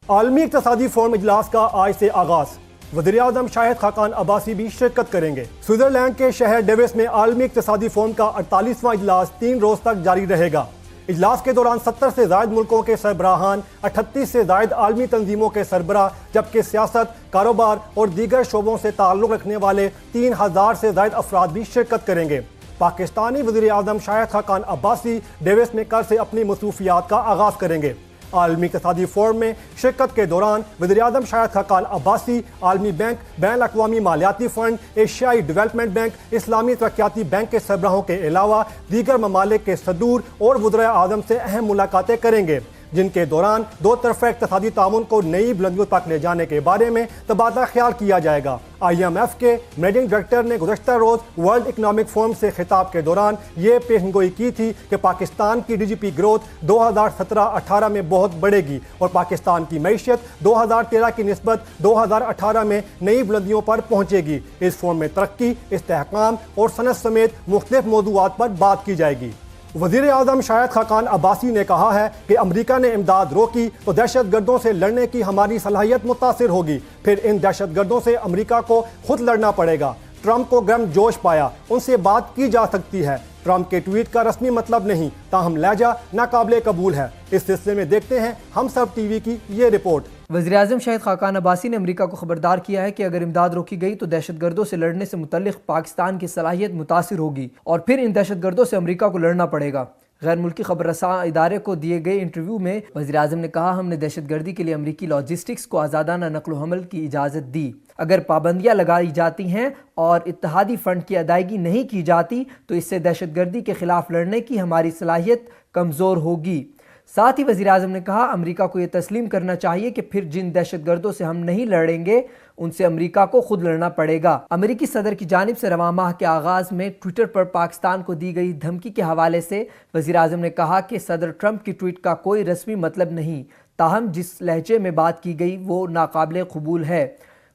عالمی اقتصادی فورم اجلاس کا آج سے آغاز، وزیر اعظم شاہد خاقان عباسی بھی شرکت کریں گے۔ سوئٹزرلینڈ کے شہر ڈیوس میں عالمی اقتصادی فورم کا 48واں اجلاس 3 روز تک جاری رہے گا۔ اجلاس کے دوران 70 سے زائد ملکوں کے سربراہان، 38 سے زائد عالمی تنظیموں کے سربراہ، جبکہ سیاست، کاروبار اور دیگر شعبوں سے تعلق رکھنے والے 3000 سے زائد افراد بھی شرکت کریں گے۔ پاکستانی وزیر اعظم شاہد خاقان عباسی ڈیوس میں کل سے اپنی مصروفیات کا آغاز کریں گے۔ عالمی اقتصادی فورم میں شرکت کے دوران وزیر اعظم شاہد خاقان عباسی عالمی بینک، بین الاقوامی مالیاتی فنڈ، ایشیائی ڈیولپمنٹ بینک، اسلامی ترقیاتی بینک کے سربراہوں کے علاوہ دیگر ممالک کے صدور اور وزراء اعظم سے اہم ملاقاتیں کریں گے، جن کے دوران دو طرفہ اقتصادی تعاون کو نئی بلندیوں تک لے جانے کے بارے میں تبادلہ خیال کیا جائے گا۔ IMF کے منیجنگ ڈائریکٹر نے گزشتہ روز ورلڈ اکنامک فورم سے خطاب کے دوران یہ پیشن گوئی کی تھی کہ پاکستان کی GDP گروتھ 2017-18 میں بہت بڑھے گی اور پاکستان کی معیشت 2013 کی نسبت 2018 میں نئی بلندیوں پر پہنچے گی۔ اس فورم میں ترقی، استحکام اور صنعت سمیت مختلف موضوعات پر بات کی جائے گی۔ وزیر اعظم شاہد خاقان عباسی نے کہا ہے کہ امریکہ نے امداد روکی تو دہشت گردوں سے لڑنے کی ہماری صلاحیت متاثر ہوگی، پھر ان دہشت گردوں سے امریکہ کو خود لڑنا پڑے گا۔ ٹرمپ کو گرم جوش پایا، ان سے بات کی جا سکتی ہے۔ ٹرمپ کے ٹویٹ کا رسمی مطلب نہیں، تاہم لہجہ ناقابل قبول ہے۔ اس سلسلے میں دیکھتے ہیں ہم سب ٹی وی کی یہ رپورٹ۔ وزیر اعظم شاہد خاقان عباسی نے امریکہ کو خبردار کیا ہے کہ اگر امداد روکی گئی تو دہشت گردوں سے لڑنے سے متعلق پاکستان کی صلاحیت متاثر ہوگی اور پھر ان دہشت گردوں سے امریکہ کو لڑنا پڑے گا۔ غیر ملکی خبر رساں ادارے کو دیے گئے انٹرویو میں وزیر اعظم نے کہا، ہم نے دہشت گردی کے لیے امریکی لاجسٹکس کو آزادانہ نقل و حمل کی اجازت دی۔ اگر پابندیاں لگائی جاتی ہیں اور اتحادی فنڈ کی ادائیگی نہیں کی جاتی تو اس سے دہشت گردی کے خلاف لڑنے کی ہماری صلاحیت کمزور ہوگی۔ ساتھ ہی وزیر اعظم نے کہا، امریکہ کو یہ تسلیم کرنا چاہیے کہ پھر جن دہشت گردوں سے ہم نہیں لڑیں گے ان سے امریکہ کو خود لڑنا پڑے گا۔ امریکی صدر کی جانب سے رواں ماہ کے آغاز میں ٹویٹر پر پاکستان کو دی گئی دھمکی کے حوالے سے وزیر اعظم نے کہا کہ صدر ٹرمپ کی ٹویٹ کا کوئی رسمی مطلب نہیں، تاہم جس لہجے میں بات کی گئی وہ ناقابل قبول ہے۔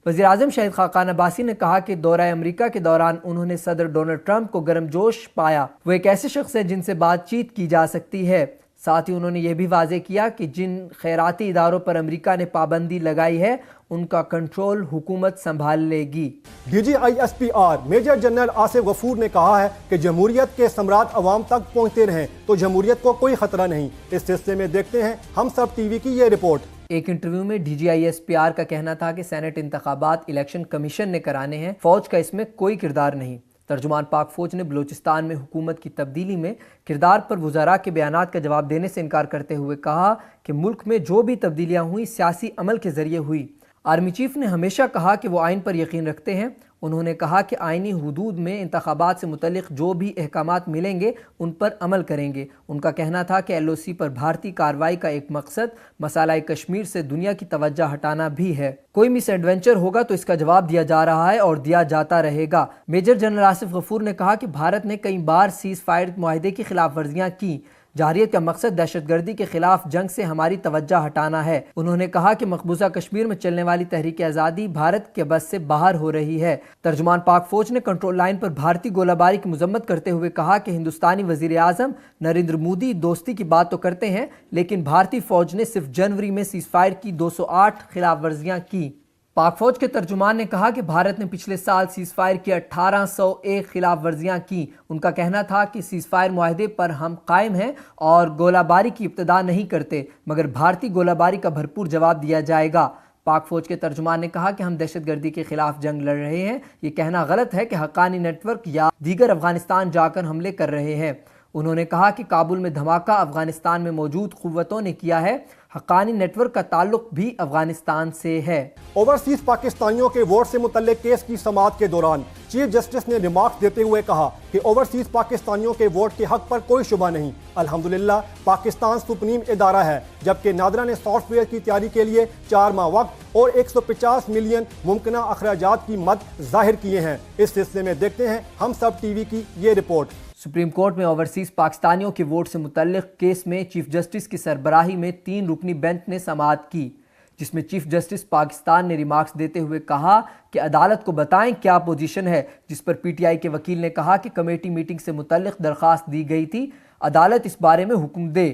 وزیر اعظم شاہد خاقان عباسی نے کہا کہ دورہ امریکہ کے دوران انہوں نے صدر ڈونلڈ ٹرمپ کو گرم جوش پایا، وہ ایک ایسے شخص ہیں جن سے بات چیت کی جا سکتی ہے۔ ساتھ ہی انہوں نے یہ بھی واضح کیا کہ جن خیراتی اداروں پر امریکہ نے پابندی لگائی ہے ان کا کنٹرول حکومت سنبھال لے گی۔ DGISPR میجر جنرل آصف غفور نے کہا ہے کہ جمہوریت کے ثمرات عوام تک پہنچتے رہیں تو جمہوریت کو کوئی خطرہ نہیں۔ اس سلسلے میں دیکھتے ہیں ہم سب ٹی وی کی یہ رپورٹ۔ ایک انٹرویو میں DGISPR کا کہنا تھا کہ سینٹ انتخابات الیکشن کمیشن نے کرانے ہیں، فوج کا اس میں کوئی کردار نہیں۔ ترجمان پاک فوج نے بلوچستان میں حکومت کی تبدیلی میں کردار پر وزراء کے بیانات کا جواب دینے سے انکار کرتے ہوئے کہا کہ ملک میں جو بھی تبدیلیاں ہوئیں سیاسی عمل کے ذریعے ہوئی۔ آرمی چیف نے ہمیشہ کہا کہ وہ آئین پر یقین رکھتے ہیں۔ انہوں نے کہا کہ آئینی حدود میں انتخابات سے متعلق جو بھی احکامات ملیں گے ان پر عمل کریں گے۔ ان کا کہنا تھا کہ LOC پر بھارتی کارروائی کا ایک مقصد مسئلہ کشمیر سے دنیا کی توجہ ہٹانا بھی ہے۔ کوئی مس ایڈونچر ہوگا تو اس کا جواب دیا جا رہا ہے اور دیا جاتا رہے گا۔ میجر جنرل آصف غفور نے کہا کہ بھارت نے کئی بار سیز فائر معاہدے کی خلاف ورزیاں کی۔ جارحیت کا مقصد دہشت گردی کے خلاف جنگ سے ہماری توجہ ہٹانا ہے۔ انہوں نے کہا کہ مقبوضہ کشمیر میں چلنے والی تحریک آزادی بھارت کے بس سے باہر ہو رہی ہے۔ ترجمان پاک فوج نے کنٹرول لائن پر بھارتی گولہ باری کی مذمت کرتے ہوئے کہا کہ ہندوستانی وزیر اعظم نریندر مودی دوستی کی بات تو کرتے ہیں لیکن بھارتی فوج نے صرف جنوری میں سیز فائر کی 208 خلاف ورزیاں کی۔ پاک فوج کے ترجمان نے کہا کہ بھارت نے پچھلے سال سیز فائر کی 1801 خلاف ورزیاں کی۔ ان کا کہنا تھا کہ سیز فائر معاہدے پر ہم قائم ہیں اور گولہ باری کی ابتدا نہیں کرتے، مگر بھارتی گولہ باری کا بھرپور جواب دیا جائے گا۔ پاک فوج کے ترجمان نے کہا کہ ہم دہشت گردی کے خلاف جنگ لڑ رہے ہیں، یہ کہنا غلط ہے کہ حقانی نیٹ ورک یا دیگر افغانستان جا کر حملے کر رہے ہیں۔ انہوں نے کہا کہ کابل میں دھماکہ افغانستان میں موجود قوتوں نے کیا ہے، حقانی نیٹ ورک کا تعلق بھی افغانستان سے ہے۔ اوورسیز پاکستانیوں کے ووٹ سے متعلق کیس کی سماعت کے دوران چیف جسٹس نے ریمارکس دیتے ہوئے کہا کہ اوورسیز پاکستانیوں کے ووٹ کے حق پر کوئی شبہ نہیں۔ الحمدللہ پاکستان سپریم ادارہ ہے، جبکہ نادرا نے سافٹ ویئر کی تیاری کے لیے 4 ماہ وقت اور 150 ملین ممکنہ اخراجات کی مد ظاہر کیے ہیں۔ اس سلسلے میں دیکھتے ہیں ہم سب ٹی وی کی یہ رپورٹ۔ سپریم کورٹ میں اوورسیز پاکستانیوں کے ووٹ سے متعلق کیس میں چیف جسٹس کی سربراہی میں 3 رکنی بینچ نے سماعت کی، جس میں چیف جسٹس پاکستان نے ریمارکس دیتے ہوئے کہا کہ عدالت کو بتائیں کیا پوزیشن ہے، جس پر PTI کے وکیل نے کہا کہ کمیٹی میٹنگ سے متعلق درخواست دی گئی تھی، عدالت اس بارے میں حکم دے۔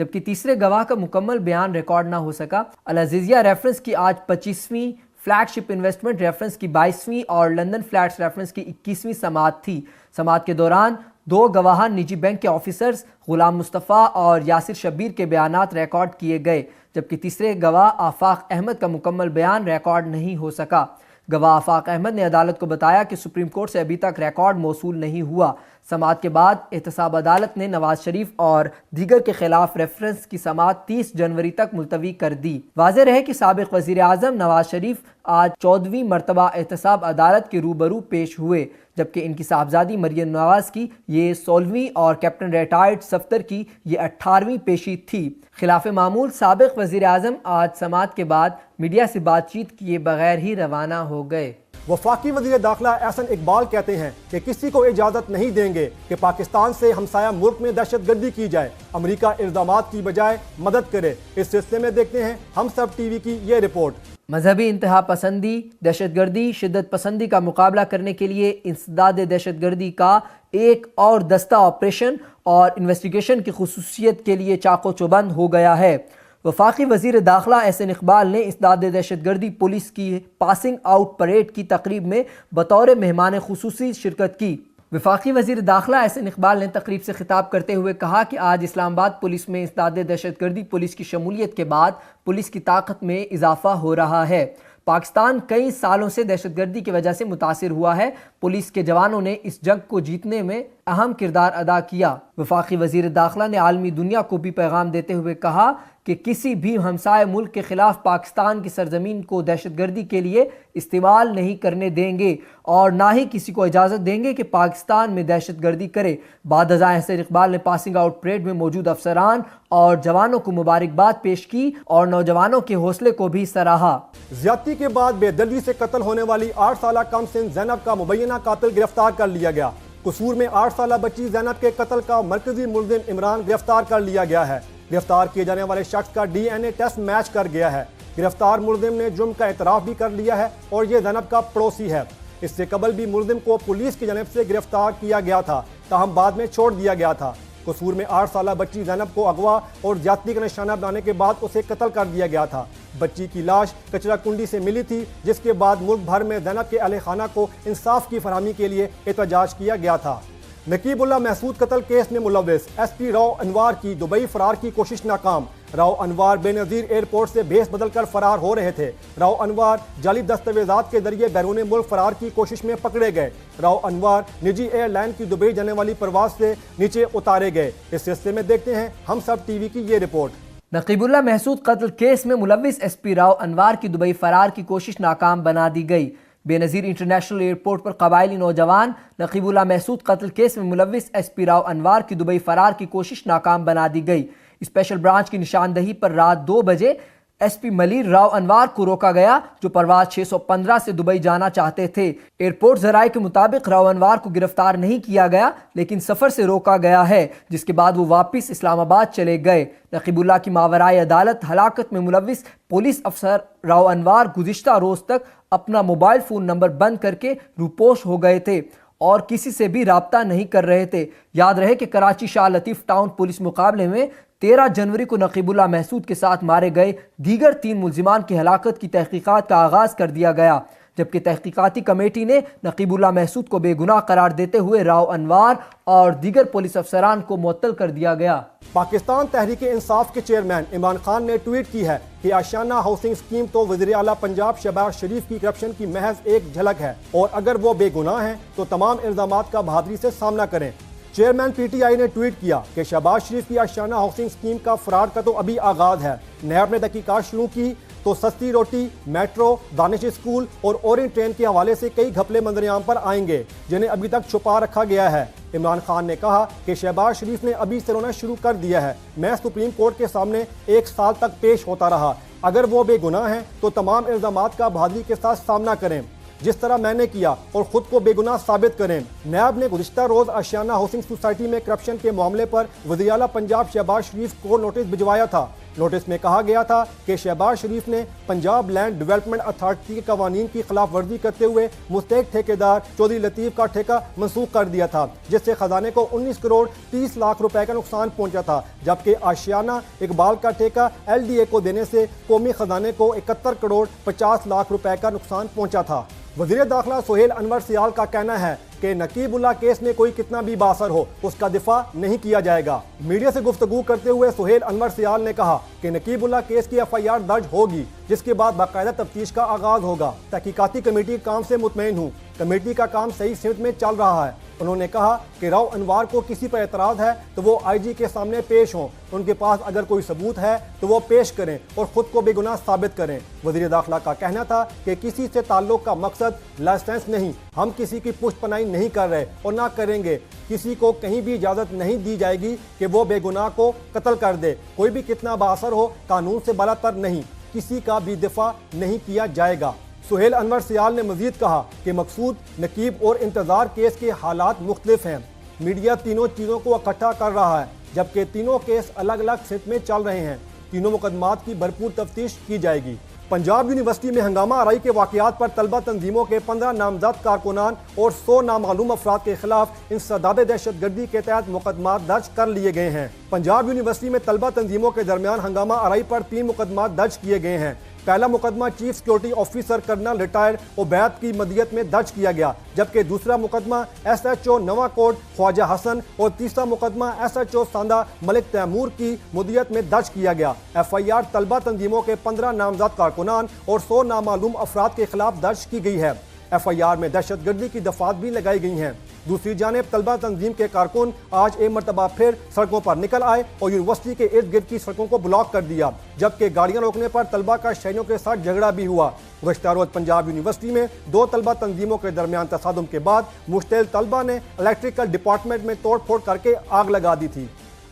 جبکہ تیسرے گواہ کا مکمل بیان ریکارڈ نہ ہو سکا۔ العزیزیہ ریفرنس کی آج 25ویں، فلیگ شپ انویسٹمنٹ ریفرنس کی 22ویں اور لندن فلیٹس ریفرنس کی 21ویں سماعت تھی۔ سماعت کے دوران 2 گواہان نجی بینک کے آفیسرز غلام مصطفیٰ اور یاسر شبیر کے بیانات ریکارڈ کیے گئے، جبکہ تیسرے گواہ آفاق احمد کا مکمل بیان ریکارڈ نہیں ہو سکا۔ گواہ آفاق احمد نے عدالت کو بتایا کہ سپریم کورٹ سے ابھی تک ریکارڈ موصول نہیں ہوا۔ سماعت کے بعد احتساب عدالت نے نواز شریف اور دیگر کے خلاف ریفرنس کی سماعت 30 جنوری تک ملتوی کر دی۔ واضح رہے کہ سابق وزیر اعظم نواز شریف آج 14ویں مرتبہ احتساب عدالت کے روبرو پیش ہوئے، جبکہ ان کی صاحبزادی مریم نواز کی یہ 16ویں اور کیپٹن ریٹائرڈ صفدر کی یہ 18ویں پیشی تھی۔ خلاف معمول سابق وزیر اعظم آج سماعت کے بعد میڈیا سے بات چیت کیے بغیر ہی روانہ ہو گئے۔ وفاقی وزیر داخلہ احسن اقبال کہتے ہیں کہ کسی کو اجازت نہیں دیں گے کہ پاکستان سے ہمسایہ ملک میں دہشت گردی کی جائے، امریکہ الزامات کی بجائے مدد کرے۔ اس سلسلے میں دیکھتے ہیں ہم سب ٹی وی کی یہ رپورٹ۔ مذہبی انتہا پسندی، دہشت گردی، شدت پسندی کا مقابلہ کرنے کے لیے انسداد دہشت گردی کا ایک اور دستہ آپریشن اور انویسٹیگیشن کی خصوصیت کے لیے چاقو چوبند ہو گیا ہے۔ وفاقی وزیر داخلہ احسن اقبال نے انسداد دہشت گردی پولیس کی پاسنگ آؤٹ پریڈ کی تقریب میں بطور مہمان خصوصی شرکت کی۔ وفاقی وزیر داخلہ احسن اقبال نے تقریب سے خطاب کرتے ہوئے کہا کہ آج اسلام آباد پولیس میں انسداد دہشت گردی پولیس کی شمولیت کے بعد پولیس کی طاقت میں اضافہ ہو رہا ہے۔ پاکستان کئی سالوں سے دہشت گردی کی وجہ سے متاثر ہوا ہے۔ پولیس کے جوانوں نے اس جنگ کو جیتنے میں اہم کردار ادا کیا۔ وفاقی وزیر داخلہ نے عالمی دنیا کو بھی پیغام دیتے ہوئے کہا کہ کسی بھی ہمسائے ملک کے خلاف پاکستان کی سرزمین کو دہشت گردی کے لیے استعمال نہیں کرنے دیں گے اور نہ ہی کسی کو اجازت دیں گے کہ پاکستان میں دہشت گردی کرے۔ بعد ازاں احسن اقبال نے پاسنگ آؤٹ پریڈ میں موجود افسران اور جوانوں کو مبارکباد پیش کی اور نوجوانوں کے حوصلے کو بھی سراہا۔ زیادتی کے بعد بے دردی سے قتل ہونے والی 8 سالہ کم سن زینب کا مبینہ قاتل گرفتار کر لیا گیا۔ قصور میں 8 سالہ بچی زینب کے قتل کا مرکزی ملزم عمران گرفتار کر لیا گیا ہے۔ گرفتار کیے جانے والے شخص کا D N A test match کر گیا ہے۔ گرفتار ملزم نے جرم کا اعتراف بھی کر لیا ہے اور یہ زینب کا پڑوسی ہے۔ اس سے قبل بھی ملزم کو پولیس کی جانب سے گرفتار کیا گیا تھا، تاہم بعد میں چھوڑ دیا گیا تھا۔ قصور میں 8 سالہ بچی زینب کو اغوا اور زیادتی کا نشانہ بنانے کے بعد اسے قتل کر دیا گیا تھا۔ بچی کی لاش کچرا کنڈی سے ملی تھی، جس کے بعد ملک بھر میں زینب کے اہل خانہ کو انصاف کی فراہمی کے لیے احتجاج کیا گیا تھا۔ نقیب اللہ محسود قتل کیس میں ملوث ایس پی راؤ انوار کی دبئی فرار کی کوشش ناکام۔ راؤ انوار بے نظیر ایئرپورٹ سے بھیس بدل کر فرار ہو رہے تھے۔ راؤ انوار جعلی دستاویزات کے ذریعے بیرون ملک فرار کی کوشش میں پکڑے گئے۔ راؤ انوار نجی ایئر لائن کی دبئی جانے والی پرواز سے نیچے اتارے گئے۔ اس سلسلے میں دیکھتے ہیں ہم سب ٹی وی کی یہ رپورٹ۔ نقیب اللہ محسود قتل کیس میں ملوث ایس پی راؤ انوار کی دبئی فرار کی کوشش ناکام بنا دی گئی۔ بے نظیر انٹرنیشنل ایئرپورٹ پر قبائلی نوجوان نقیب اللہ محسود قتل کیس میں ملوث ایس پی راؤ انوار کی دبئی فرار کی کوشش ناکام بنا دی گئی۔ اسپیشل برانچ کی نشاندہی پر رات 2 بجے ایس پی ملیر راؤ انوار کو روکا گیا، جو پرواز 615 سے دبئی جانا چاہتے تھے۔ ایئرپورٹ ذرائع کے مطابق راؤ انوار کو گرفتار نہیں کیا گیا، لیکن سفر سے روکا گیا ہے، جس کے بعد وہ واپس اسلام آباد چلے گئے۔ نقیب اللہ کی ماورائے عدالت ہلاکت میں ملوث پولیس افسر راؤ انوار گزشتہ روز تک اپنا موبائل فون نمبر بند کر کے روپوش ہو گئے تھے اور کسی سے بھی رابطہ نہیں کر رہے تھے۔ یاد رہے کہ کراچی شاہ لطیف ٹاؤن پولیس مقابلے میں 13 جنوری کو نقیب اللہ محسود کے ساتھ مارے گئے دیگر 3 ملزمان کی ہلاکت کی تحقیقات کا آغاز کر دیا گیا، جبکہ تحقیقاتی کمیٹی نے نقیب اللہ محسود کو بے گناہ قرار دیتے ہوئے راؤ انوار اور دیگر پولیس افسران کو معطل کر دیا گیا۔ پاکستان تحریک انصاف کے چیئرمین عمران خان نے ٹویٹ کی ہے کہ آشیانہ ہاؤسنگ اسکیم تو وزیر اعلیٰ پنجاب شہباز شریف کی کرپشن کی محض ایک جھلک ہے، اور اگر وہ بے گناہ ہیں تو تمام الزامات کا بہادری سے سامنا کریں۔ چیئرمین پی ٹی آئی نے ٹویٹ کیا کہ شہباز شریف کی آشیانہ ہاؤسنگ اسکیم کا فراڈ کا تو ابھی آغاز ہے۔ نیب نے تحقیقات شروع کی تو سستی روٹی، میٹرو، دانش اسکول اور اورینٹ ٹرین کے حوالے سے کئی گھپلے منظر پر آئیں گے جنہیں ابھی تک چھپا رکھا گیا ہے۔ عمران خان نے کہا کہ شہباز شریف نے ابھی سے رونا شروع کر دیا ہے، میں سپریم کورٹ کے سامنے 1 سال تک پیش ہوتا رہا، اگر وہ بے گناہ ہیں تو تمام الزامات کا بہادری کے ساتھ سامنا کریں، جس طرح میں نے کیا، اور خود کو بے گناہ ثابت کریں۔ نیب نے گزشتہ روز آشیانہ ہاؤسنگ سوسائٹی میں کرپشن کے معاملے پر وزیر اعلیٰ پنجاب شہباز شریف کو نوٹس بھجوایا تھا۔ نوٹس میں کہا گیا تھا کہ شہباز شریف نے پنجاب لینڈ ڈیولپمنٹ اتھارٹی کے قوانین کی خلاف ورزی کرتے ہوئے مستحق ٹھیکیدار چودھری لطیف کا ٹھیکہ منسوخ کر دیا تھا، جس سے خزانے کو 19 کروڑ 30 لاکھ روپے کا نقصان پہنچا تھا، جبکہ آشیانہ اقبال کا ٹھیکہ LDA کو دینے سے قومی خزانے کو 71 کروڑ 50 لاکھ روپے کا نقصان پہنچا تھا۔ وزیر داخلہ سہیل انور سیال کا کہنا ہے کہ نقیب اللہ کیس میں کوئی کتنا بھی بااثر ہو اس کا دفاع نہیں کیا جائے گا۔ میڈیا سے گفتگو کرتے ہوئے سہیل انور سیال نے کہا کہ نقیب اللہ کیس کی FIR درج ہوگی، جس کے بعد باقاعدہ تفتیش کا آغاز ہوگا۔ تحقیقاتی کمیٹی کام سے مطمئن ہوں، کمیٹی کا کام صحیح سمت میں چل رہا ہے۔ انہوں نے کہا کہ راؤ انوار کو کسی پر اعتراض ہے تو وہ IG کے سامنے پیش ہوں، ان کے پاس اگر کوئی ثبوت ہے تو وہ پیش کریں اور خود کو بے گناہ ثابت کریں۔ وزیر داخلہ کا کہنا تھا کہ کسی سے تعلق کا مقصد لائسنس نہیں، ہم کسی کی پشت پناہی نہیں کر رہے اور نہ کریں گے، کسی کو کہیں بھی اجازت نہیں دی جائے گی کہ وہ بے گناہ کو قتل کر دے، کوئی بھی کتنا بااثر ہو قانون سے بالاتر نہیں، کسی کا بھی دفاع نہیں کیا جائے گا۔ سہیل انور سیال نے مزید کہا کہ مقصود نقیب اور انتظار کیس کے حالات مختلف ہیں، میڈیا تینوں چیزوں کو اکٹھا کر رہا ہے، جبکہ تینوں کیس الگ الگ سمت میں چل رہے ہیں، تینوں مقدمات کی بھرپور تفتیش کی جائے گی۔ پنجاب یونیورسٹی میں ہنگامہ آرائی کے واقعات پر طلبہ تنظیموں کے 15 نامزد کارکنان اور 100 نامعلوم افراد کے خلاف انسداد دہشت گردی کے تحت مقدمات درج کر لیے گئے ہیں۔ پنجاب یونیورسٹی میں طلبہ تنظیموں کے درمیان ہنگامہ آرائی پر 3 مقدمات درج کیے گئے ہیں۔ پہلا مقدمہ chief security officer colonel retire Ubaid کی مدیت میں درج کیا گیا، جبکہ دوسرا مقدمہ SHO نواں کوٹ خواجہ حسن اور تیسرا مقدمہ SHO ساندہ ملک تیمور کی مدیت میں درج کیا گیا۔ FIR طلبہ تنظیموں کے 15 نامزد کارکنان اور 100 نامعلوم افراد کے خلاف درج کی گئی ہے۔ FIR میں دہشت گردی کی دفعات بھی لگائی گئی ہیں۔ دوسری جانب طلبہ تنظیم کے کارکن آج ایک مرتبہ پھر سڑکوں پر نکل آئے اور یونیورسٹی کے ارد گرد کی سڑکوں کو بلاک کر دیا، جبکہ گاڑیاں روکنے پر طلبہ کا شہریوں کے ساتھ جھگڑا بھی ہوا۔ گزشتہ روز پنجاب یونیورسٹی میں 2 طلبہ تنظیموں کے درمیان تصادم کے بعد مشتعل طلبہ نے الیکٹریکل ڈپارٹمنٹ میں توڑ پھوڑ کر کے آگ لگا دی تھی۔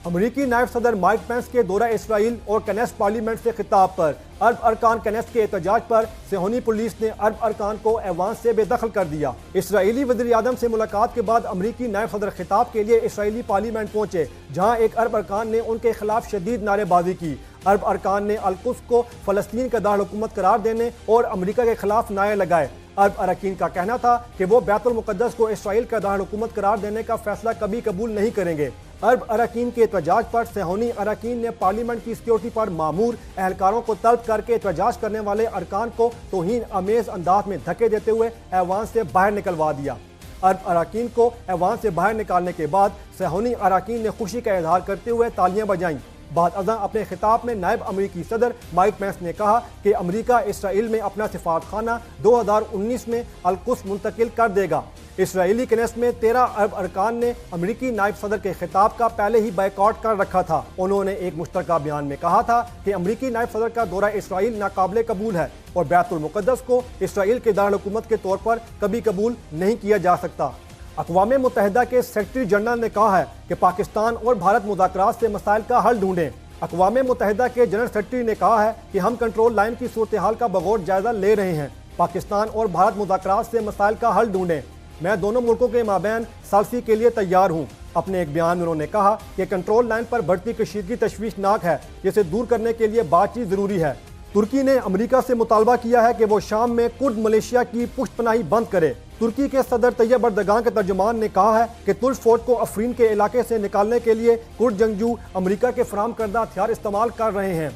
امریکی نائب صدر مائک پینس کے دورہ اسرائیل اور کنیس پارلیمنٹ سے خطاب پر عرب ارکان کنیس کے احتجاج پر صہیونی پولیس نے عرب ارکان کو ایوان سے بے دخل کر دیا۔ اسرائیلی وزیر اعظم سے ملاقات کے بعد امریکی نائب صدر خطاب کے لیے اسرائیلی پارلیمنٹ پہنچے، جہاں ایک عرب ارکان نے ان کے خلاف شدید نعرے بازی کی۔ عرب ارکان نے القدس کو فلسطین کا دارالحکومت قرار دینے اور امریکہ کے خلاف نعرے لگائے۔ عرب اراکین کا کہنا تھا کہ وہ بیت المقدس کو اسرائیل کا دارالحکومت قرار دینے کا فیصلہ کبھی قبول نہیں کریں گے۔ عرب اراکین کے احتجاج پر صہیونی اراکین نے پارلیمنٹ کی سیکورٹی پر مامور اہلکاروں کو طلب کر کے احتجاج کرنے والے ارکان کو توہین آمیز انداز میں دھکے دیتے ہوئے ایوان سے باہر نکلوا دیا۔ عرب اراکین کو ایوان سے باہر نکالنے کے بعد صہیونی اراکین نے خوشی کا اظہار کرتے ہوئے تالیاں بجائیں۔ بعد ازاں اپنے خطاب میں نائب امریکی صدر مائک پینس نے کہا کہ امریکہ اسرائیل میں اپنا سفارتخانہ 2019 میں القدس منتقل کر دے گا۔ اسرائیلی کنیس میں 13 عرب ارکان نے امریکی نائب صدر کے خطاب کا پہلے ہی بائیکاٹ کر رکھا تھا۔ انہوں نے ایک مشترکہ بیان میں کہا تھا کہ امریکی نائب صدر کا دورہ اسرائیل ناقابل قبول ہے اور بیت المقدس کو اسرائیل کے دارالحکومت کے طور پر کبھی قبول نہیں کیا جا سکتا۔ اقوام متحدہ کے سیکرٹری جنرل نے کہا ہے کہ پاکستان اور بھارت مذاکرات سے مسائل کا حل ڈھونڈیں۔ اقوام متحدہ کے جنرل سیکرٹری نے کہا ہے کہ ہم کنٹرول لائن کی صورتحال کا بغور جائزہ لے رہے ہیں، پاکستان اور بھارت مذاکرات سے مسائل کا حل ڈھونڈیں، میں دونوں ملکوں کے مابین ثالثی کے لیے تیار ہوں۔ اپنے ایک بیان میں انہوں نے کہا کہ کنٹرول لائن پر بڑھتی کشیدگی تشویشناک ہے، جسے دور کرنے کے لیے بات چیت ضروری ہے۔ ترکی نے امریکہ سے مطالبہ کیا ہے کہ وہ شام میں کرد ملیشیا کی پشت پناہی بند کرے۔ ترکی کے صدر طیب اردگان کے ترجمان نے کہا ہے کہ ترک فوج کو افرین کے علاقے سے نکالنے کے لیے کرد جنگجو امریکہ کے فراہم کردہ ہتھیار استعمال کر رہے ہیں۔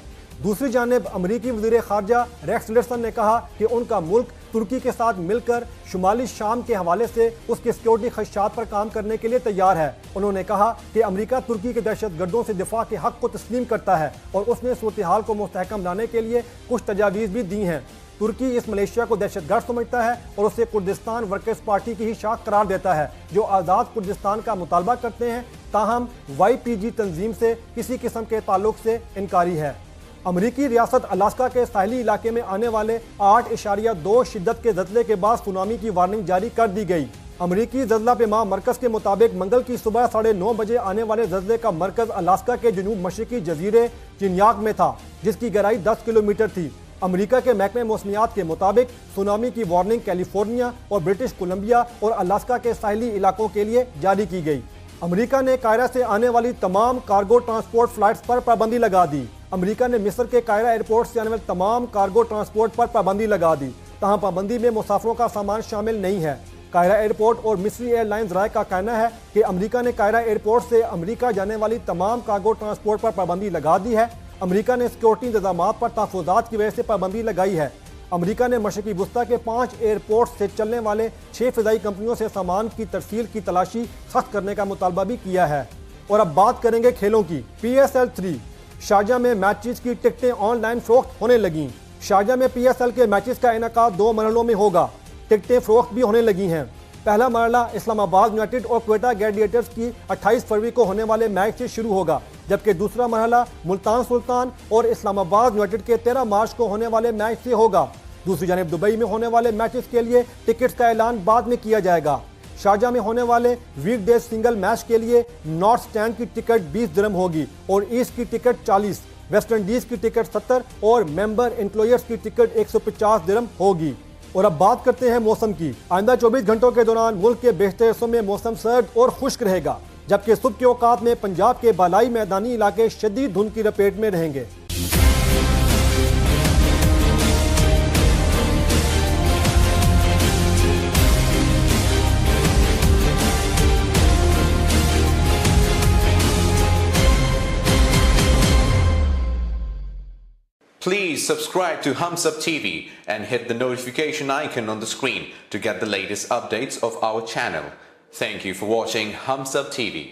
دوسری جانب امریکی وزیر خارجہ ریکس ٹلرسن نے کہا کہ ان کا ملک ترکی کے ساتھ مل کر شمالی شام کے حوالے سے اس کے سیکورٹی خدشات پر کام کرنے کے لیے تیار ہے۔ انہوں نے کہا کہ امریکہ ترکی کے دہشت گردوں سے دفاع کے حق کو تسلیم کرتا ہے اور اس نے صورتحال کو مستحکم بنانے کے لیے کچھ تجاویز بھی دی ہیں۔ ترکی اس ملیشیا کو دہشت گرد سمجھتا ہے اور اسے کردستان ورکرز پارٹی کی ہی شاخ قرار دیتا ہے، جو آزاد کردستان کا مطالبہ کرتے ہیں، تاہم YPG تنظیم سے کسی قسم کے تعلق سے انکاری ہے۔ امریکی ریاست الاسکا کے ساحلی علاقے میں آنے والے 8.2 شدت کے زلزلے کے بعد سونامی کی وارننگ جاری کر دی گئی۔ امریکی زلزلہ پیما مرکز کے مطابق منگل کی صبح 9:30 بجے آنے والے زلزلے کا مرکز الاسکا کے جنوب مشرقی جزیرے چنیاک میں تھا، جس کی گہرائی 10 کلومیٹر تھی۔ امریکہ کے محکمہ موسمیات کے مطابق سونامی کی وارننگ کیلیفورنیا اور برٹش کولمبیا اور الاسکا کے ساحلی علاقوں کے لیے جاری کی گئی۔ امریکہ نے قاہرہ سے آنے والی تمام کارگو ٹرانسپورٹ فلائٹس پر پابندی لگا دی۔ امریکہ نے مصر کے قاہرہ ایئرپورٹ سے آنے والے تمام کارگو ٹرانسپورٹ پر پابندی لگا دی، تاہم پابندی میں مسافروں کا سامان شامل نہیں ہے۔ قاہرہ ایئرپورٹ اور مصری ایئر لائنز رائے کا کہنا ہے کہ امریکہ نے قاہرہ ایئرپورٹ سے امریکہ جانے والی تمام کارگو ٹرانسپورٹ پر پابندی لگا دی ہے۔ امریکہ نے سیکورٹی انتظامات پر تحفظات کی وجہ سے پابندی لگائی ہے۔ امریکہ نے مشرقی وسطیٰ کے 5 ایئرپورٹ سے چلنے والے 6 فضائی کمپنیوں سے سامان کی ترسیل کی تلاشی سخت کرنے کا مطالبہ بھی کیا ہے۔ اور اب بات کریں گے کھیلوں کی۔ PSL 3 شارجہ میں میچز کی ٹکٹیں آن لائن فروخت ہونے لگیں۔ شارجہ میں PSL کے میچز کا انعقاد 2 مرحلوں میں ہوگا۔ ٹکٹیں فروخت بھی ہونے لگی ہیں۔ پہلا مرحلہ اسلام آباد یونائیٹڈ اور کوئٹہ گلیڈیٹرز کی 28 فروری کو ہونے والے میچ سے شروع ہوگا، جبکہ دوسرا مرحلہ ملتان سلطان اور اسلام آباد یونائیٹڈ کے 13 مارچ کو ہونے والے میچ سے ہوگا۔ دوسری جانب دبئی میں ہونے والے میچز کے لیے ٹکٹس کا اعلان بعد میں کیا جائے گا۔ شارجہ میں ہونے والے ویک ڈے سنگل میچ کے لیے نارتھ اسٹینڈ کی ٹکٹ 20 درہم ہوگی اور ایسٹ کی ٹکٹ 40، ویسٹ انڈیز کی ٹکٹ 70 اور ممبر انکلوئرز کی ٹکٹ 150 درہم ہوگی۔ اور اب بات کرتے ہیں موسم کی۔ آئندہ 24 گھنٹوں کے دوران ملک کے بیشتر حصوں میں موسم سرد اور خشک رہے گا، جبکہ صبح کے اوقات میں پنجاب کے بالائی میدانی علاقے شدید دھند کی لپیٹ میں رہیں گے۔ Please subscribe to Hums Up TV and hit the notification icon on the screen to get the latest updates of our channel. Thank you for watching Hums Up TV.